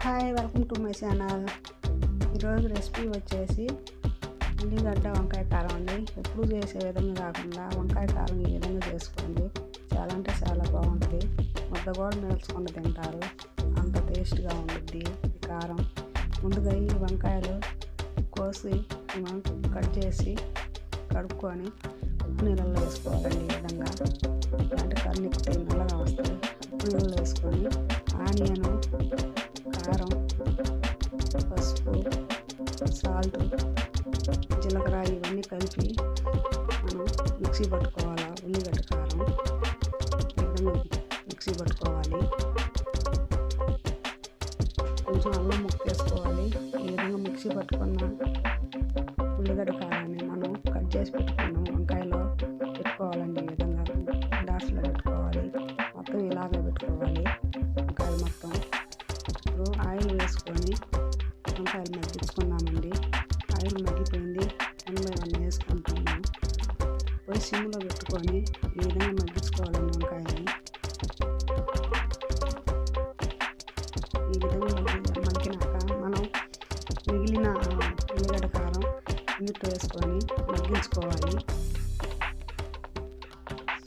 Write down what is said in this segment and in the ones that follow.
Hi, welcome to my channel. ఈరోజు recipe వచ్చేసి ఉల్లిగడ్డ వంకాయ కారం అండి. ఎప్పుడు చేసే విధంగా కాకుండా వంకాయ కారం ఈ విధంగా చేసుకోండి. చాలా అంటే చాలా బాగుంటుంది. ముద్ద కూడా నేర్చుకొని తింటారు, అంత టేస్ట్గా ఉంటుంది ఈ కారం. ముందుగా ఈ వంకాయలు కోసి కట్ చేసి కడుక్కొని నీళ్ళల్లో వేసుకోవాలండి. ఈ విధంగా ఇలాంటి కన్నిక్కుతాయి, నల్లగా వస్తాయి. నీళ్ళు వేసుకొని ఆనియన్, కారం, పసుపు, సాల్ట్, జీలకర్ర ఇవన్నీ కలిపి మనం మిక్సీ పట్టుకోవాలి. ఉల్లిగడ్డ కారం ఈ విధంగా మిక్సీ పట్టుకోవాలి. కొంచెం అల్లం ముక్క వేసుకోవాలి. ఈ విధంగా మిక్సీ పట్టుకున్న ఉల్లిగడ్డ కారాన్ని మనం కట్ చేసి పెట్టుకున్నాం వంకాయలో పెట్టుకోవాలండి. ఈ విధంగా డాట్స్లో పెట్టుకోవాలి. మొత్తం ఇలాగే పెట్టుకోవాలి వంకాయలు మొత్తం. ఇప్పుడు ఆయిల్ వేసుకొని వంకాయలు మగ్గించుకున్నామండి. ఆయిల్ మగ్గిపోయింది. 1 వేసుకుంటున్నాము. పోయి సిమ్లో పెట్టుకొని ఈ విధంగా మగ్గించుకోవాలండి వంకాయని. ఈ విధంగా మగ్గినాక మనం మిగిలిన ఉల్లిగడ్డ కారం ఇందులో వేసుకొని మగ్గించుకోవాలి.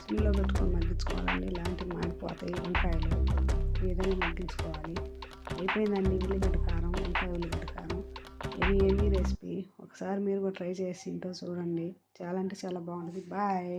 సిమ్లో పెట్టుకొని మగ్గించుకోవాలండి, ఇలాంటివి మాడిపోతాయి వంకాయలు. ఈ విధంగా మగ్గించుకోవాలి. అయిపోయిందండి ఉల్లిగడ్డ కారం, వంకాయ ఉల్లిగడ్డ కారం. ఏమీ రెసిపీ. ఒకసారి మీరు కూడా ట్రై చేసి ఇంట్లో చూడండి. చాలా అంటే చాలా బాగుంటుంది. బాయ్.